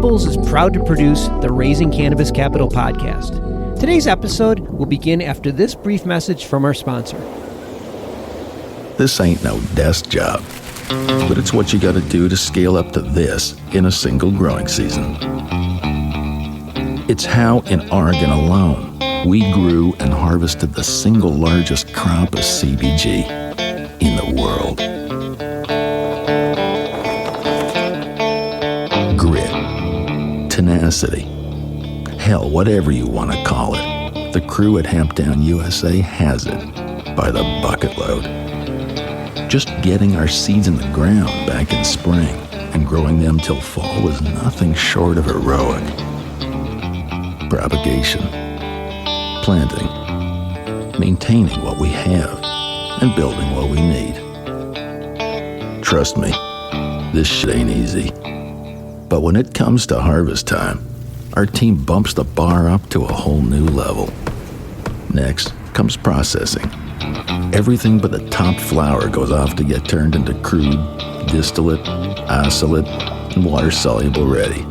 MJBulls is proud to produce the Raising Cannabis Capital podcast. Today's episode will begin after this brief message from our sponsor. This ain't no desk job, but it's what you got to do to scale up to this in a single growing season. It's how in Oregon alone we grew and harvested the single largest crop of CBG in the world. Grit, tenacity, hell, whatever you want to call it. The crew at Hamptown USA has it by the bucket load. Just getting our seeds in the ground back in spring and growing them till fall was nothing short of heroic. Propagation, planting, maintaining what we have, and building what we need. Trust me, this shit ain't easy. But when it comes to harvest time, our team bumps the bar up to a whole new level. Next comes processing. Everything but the top flower goes off to get turned into crude, distillate, isolate, and water-soluble ready.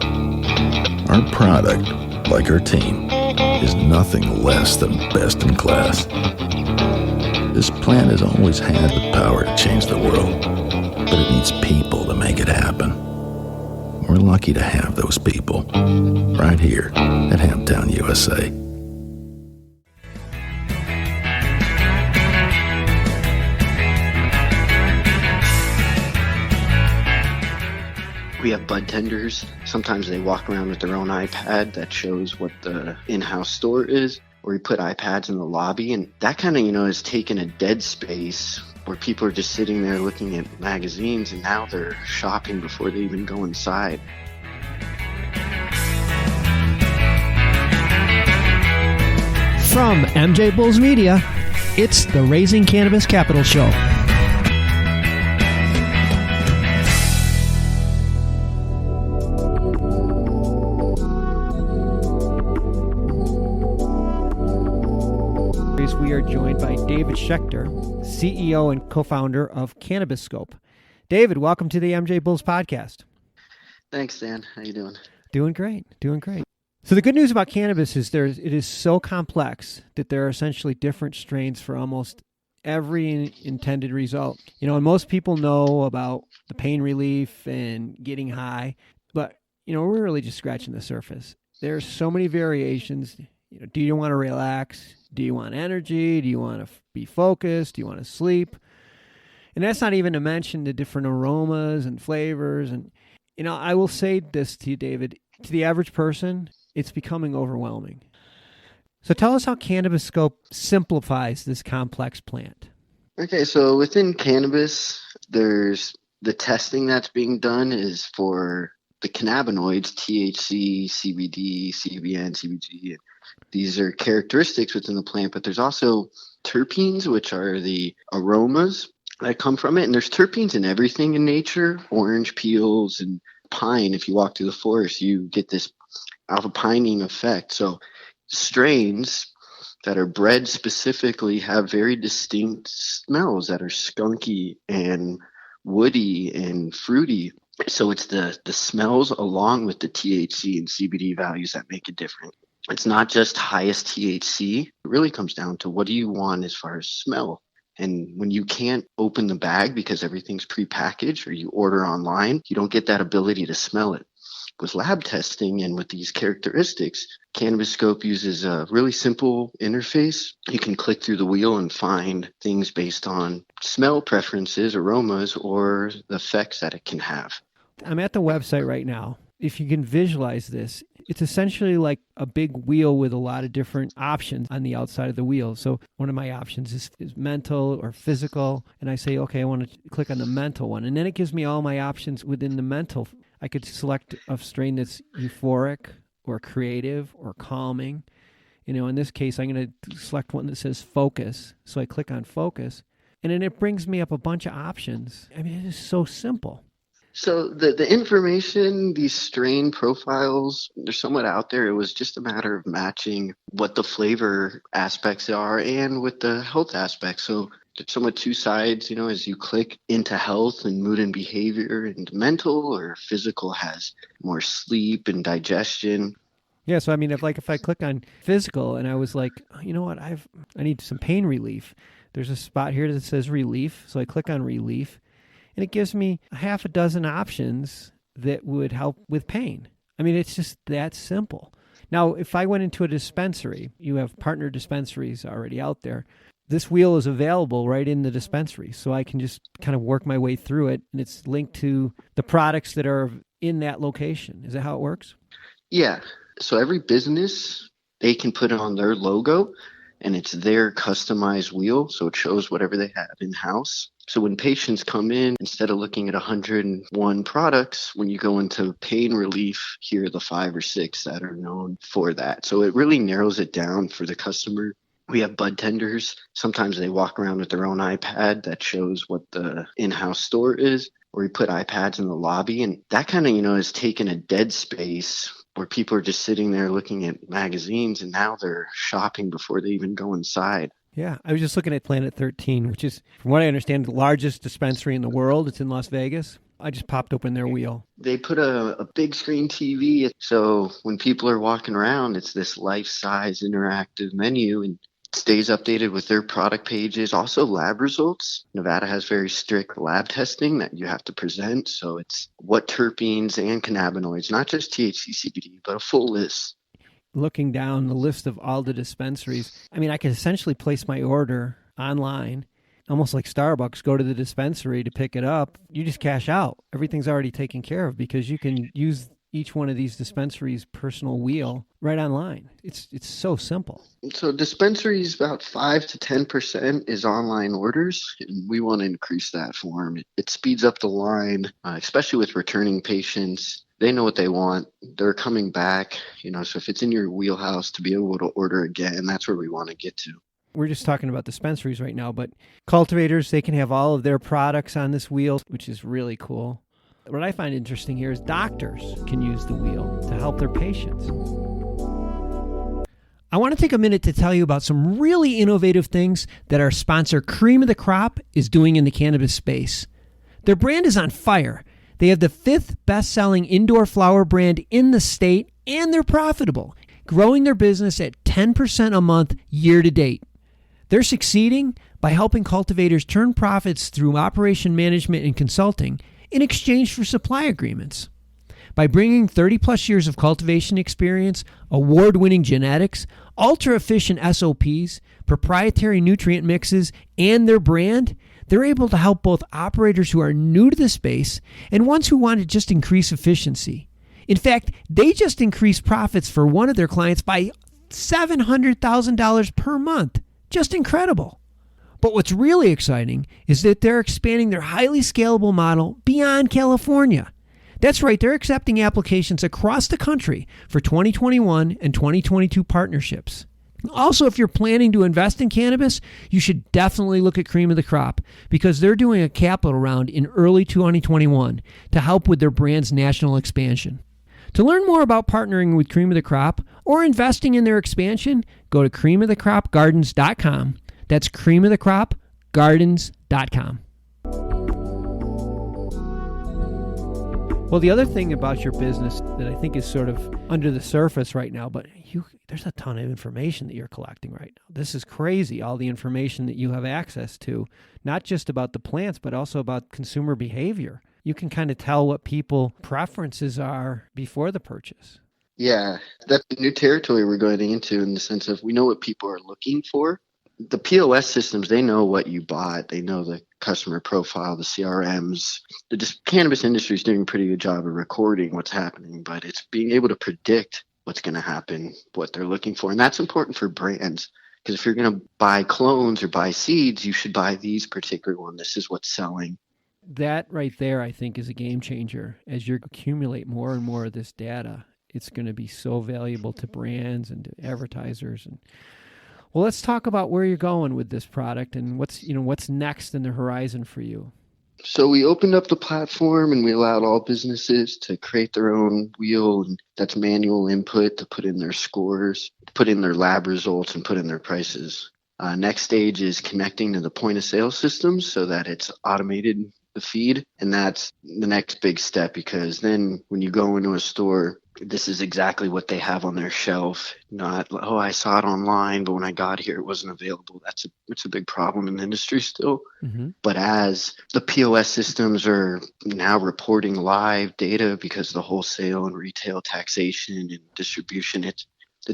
Our product, like our team, is nothing less than best in class. This plant has always had the power to change the world, but it needs people to make it happen. We're lucky to have those people right here at Hamptown USA. We have bud tenders. Sometimes they walk around with their own iPad that shows what the in-house store is, or we put iPads in the lobby, and that kind of, has taken a dead space where people are just sitting there looking at magazines, and now they're shopping before they even go inside. From MJBulls Media, it's the Raising Cannabis Capital Show. We are joined by David Schacter, CEO and co-founder of Cannabiscope. David, welcome to the MJBulls podcast. Thanks, Dan. How you doing? Doing great. So the good news about cannabis is it is so complex that there are essentially different strains for almost every intended result. And most people know about the pain relief and getting high, but we're really just scratching the surface. There's so many variations. Do you want to relax? Do you want energy? Do you want to be focused? Do you want to sleep? And that's not even to mention the different aromas and flavors. And, I will say this to you, David, to the average person, it's becoming overwhelming. So tell us how Cannabiscope simplifies this complex plant. Okay, so within cannabis, there's the testing that's being done is for the cannabinoids, THC, CBD, CBN, CBG. These are characteristics within the plant, but there's also terpenes, which are the aromas that come from it. And there's terpenes in everything in nature, orange peels and pine. If you walk through the forest, you get this alpha pining effect. So strains that are bred specifically have very distinct smells that are skunky and woody and fruity. So it's the smells along with the THC and CBD values that make it different. It's not just highest THC. It really comes down to what do you want as far as smell. And when you can't open the bag because everything's prepackaged or you order online, you don't get that ability to smell it. With lab testing and with these characteristics, Cannabiscope uses a really simple interface. You can click through the wheel and find things based on smell preferences, aromas, or the effects that it can have. I'm at the website right now. If you can visualize this, it's essentially like a big wheel with a lot of different options on the outside of the wheel. So one of my options is mental or physical. And I say, okay, I want to click on the mental one. And then it gives me all my options within the mental. I could select a strain that's euphoric or creative or calming. In this case, I'm going to select one that says focus. So I click on focus. And then it brings me up a bunch of options. I mean, it is so simple. So the information, these strain profiles, they're somewhat out there. It was just a matter of matching what the flavor aspects are and with the health aspects. So there's somewhat two sides, as you click into health and mood and behavior, and mental or physical has more sleep and digestion. Yeah, so I mean, if I click on physical and I was like, oh, you know what, I need some pain relief. There's a spot here that says relief, so I click on relief, and it gives me a half a dozen options that would help with pain. I mean, it's just that simple. Now, if I went into a dispensary, you have partner dispensaries already out there. This wheel is available right in the dispensary, so I can just kind of work my way through it, and it's linked to the products that are in that location. Is that how it works? Yeah. So every business, they can put it on their logo, and it's their customized wheel, so it shows whatever they have in-house. So when patients come in, instead of looking at 101 products, when you go into pain relief, here are the 5 or 6 that are known for that. So it really narrows it down for the customer. We have bud tenders. Sometimes they walk around with their own iPad that shows what the in-house store is, or we put iPads in the lobby. And that kind of, has taken a dead space where people are just sitting there looking at magazines, and now they're shopping before they even go inside. Yeah, I was just looking at Planet 13, which is, from what I understand, the largest dispensary in the world. It's in Las Vegas. I just popped open their wheel. They put a big screen TV, so when people are walking around, it's this life-size interactive menu, and stays updated with their product pages. Also lab results. Nevada has very strict lab testing that you have to present. So it's what terpenes and cannabinoids, not just THC, CBD, but a full list. Looking down the list of all the dispensaries, I mean, I could essentially place my order online, almost like Starbucks, go to the dispensary to pick it up. You just cash out. Everything's already taken care of because you can use each one of these dispensaries' personal wheel right online. It's so simple. So dispensaries, about 5 to 10% is online orders, and we want to increase that for them. It speeds up the line, especially with returning patients. They know what they want. They're coming back, so if it's in your wheelhouse to be able to order again, that's where we want to get to. We're just talking about dispensaries right now, but cultivators, they can have all of their products on this wheel, which is really cool. What I find interesting here is doctors can use the wheel to help their patients. I want to take a minute to tell you about some really innovative things that our sponsor, Cream of the Crop, is doing in the cannabis space. Their brand is on fire. They have the 5th best-selling indoor flower brand in the state, and they're profitable, growing their business at 10% a month year to date. They're succeeding by helping cultivators turn profits through operation management and consulting in exchange for supply agreements. By bringing 30-plus years of cultivation experience, award-winning genetics, ultra-efficient SOPs, proprietary nutrient mixes, and their brand, they're able to help both operators who are new to the space and ones who want to just increase efficiency. In fact, they just increased profits for one of their clients by $700,000 per month. Just incredible. But what's really exciting is that they're expanding their highly scalable model beyond California. That's right, they're accepting applications across the country for 2021 and 2022 partnerships. Also, if you're planning to invest in cannabis, you should definitely look at Cream of the Crop because they're doing a capital round in early 2021 to help with their brand's national expansion. To learn more about partnering with Cream of the Crop or investing in their expansion, go to creamofthecropgardens.com. That's creamofthecropgardens.com. Well, the other thing about your business that I think is sort of under the surface right now, but there's a ton of information that you're collecting right now. This is crazy, all the information that you have access to, not just about the plants, but also about consumer behavior. You can kind of tell what people's preferences are before the purchase. Yeah, that's a new territory we're going into in the sense of we know what people are looking for. The POS systems, they know what you bought. They know the customer profile, the CRMs. The cannabis industry is doing a pretty good job of recording what's happening, but it's being able to predict what's going to happen, what they're looking for. And that's important for brands because if you're going to buy clones or buy seeds, you should buy these particular ones. This is what's selling. That right there, I think, is a game changer. As you accumulate more and more of this data, it's going to be so valuable to brands and to advertisers. And well, let's talk about where you're going with this product and what's next in the horizon for you. So we opened up the platform and we allowed all businesses to create their own wheel, and that's manual input to put in their scores, put in their lab results, and put in their prices. Next stage is connecting to the point of sale systems so that it's automated the feed. And that's the next big step, because then when you go into a store, this is exactly what they have on their shelf. Not, oh, I saw it online, but when I got here, it wasn't available. It's a big problem in the industry still. Mm-hmm. But as the POS systems are now reporting live data, because the wholesale and retail taxation and distribution, it's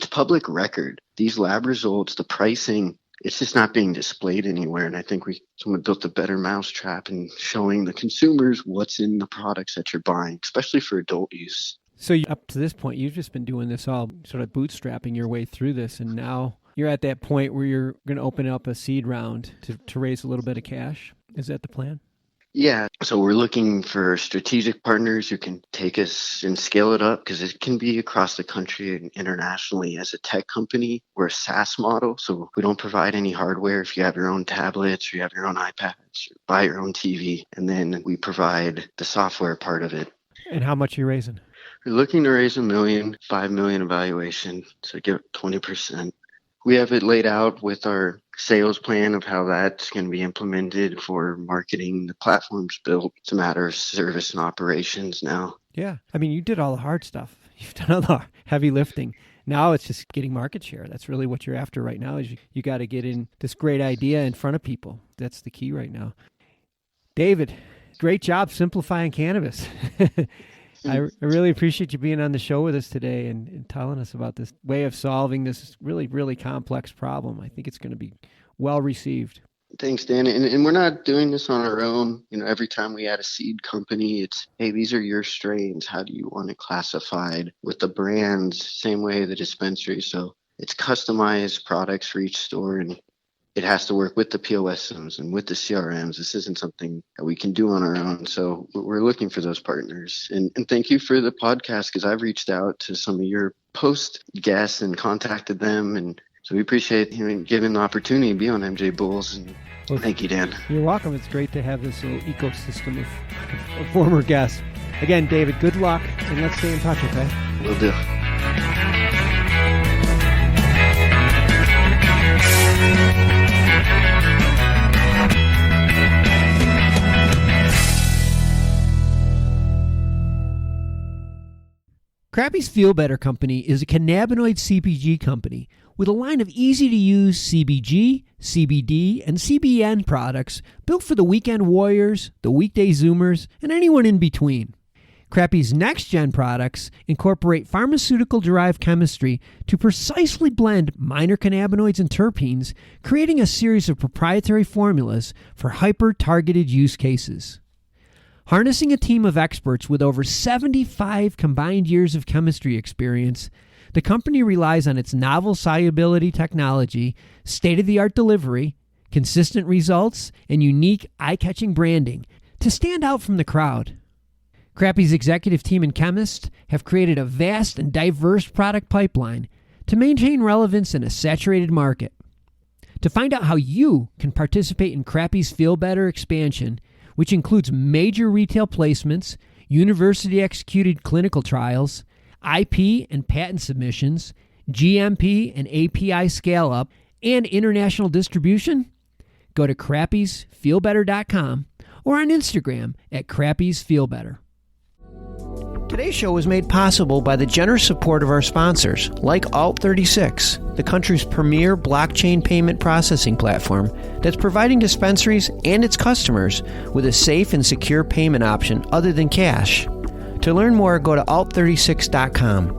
public record. These lab results, the pricing, it's just not being displayed anywhere. And I think someone built a better mousetrap in showing the consumers what's in the products that you're buying, especially for adult use. So up to this point, you've just been doing this all sort of bootstrapping your way through this. And now you're at that point where you're going to open up a seed round to raise a little bit of cash. Is that the plan? Yeah. So we're looking for strategic partners who can take us and scale it up, because it can be across the country and internationally. As a tech company, we're a SaaS model. So we don't provide any hardware. If you have your own tablets or you have your own iPads, or buy your own TV, and then we provide the software part of it. And how much are you raising? We're looking to raise $1 million, $5 million evaluation, so give 20%. We have it laid out with our sales plan of how that's going to be implemented for marketing. The platform's built. It's a matter of service and operations now. Yeah. I mean, you did all the hard stuff. You've done all the heavy lifting. Now it's just getting market share. That's really what you're after right now, is you got to get in this great idea in front of people. That's the key right now. David, great job simplifying cannabis. I really appreciate you being on the show with us today and telling us about this way of solving this really, really complex problem. I think it's going to be well received. Thanks, Dan. And we're not doing this on our own. Every time we add a seed company, it's, hey, these are your strains. How do you want it classified? With the brands, same way the dispensary. So it's customized products for each store, and it has to work with the POS systems and with the CRMs. This isn't something that we can do on our own. So we're looking for those partners. And thank you for the podcast, because I've reached out to some of your post guests and contacted them. And so we appreciate you giving the opportunity to be on MJBulls. And thank you, Dan. You're welcome. It's great to have this little ecosystem of former guests. Again, David, good luck, and let's stay in touch, okay? Will do. Crappie's Feel Better Company is a cannabinoid CPG company with a line of easy-to-use CBG, CBD, and CBN products built for the weekend warriors, the weekday Zoomers, and anyone in between. Crappie's next-gen products incorporate pharmaceutical-derived chemistry to precisely blend minor cannabinoids and terpenes, creating a series of proprietary formulas for hyper-targeted use cases. Harnessing a team of experts with over 75 combined years of chemistry experience, the company relies on its novel solubility technology, state-of-the-art delivery, consistent results, and unique eye-catching branding to stand out from the crowd. Crappie's executive team and chemists have created a vast and diverse product pipeline to maintain relevance in a saturated market. To find out how you can participate in Crappie's Feel Better expansion, which includes major retail placements, university-executed clinical trials, IP and patent submissions, GMP and API scale-up, and international distribution, go to crappiesfeelbetter.com or on Instagram at crappiesfeelbetter. Today's show was made possible by the generous support of our sponsors, like Alt36, the country's premier blockchain payment processing platform that's providing dispensaries and its customers with a safe and secure payment option other than cash. To learn more, go to alt36.com.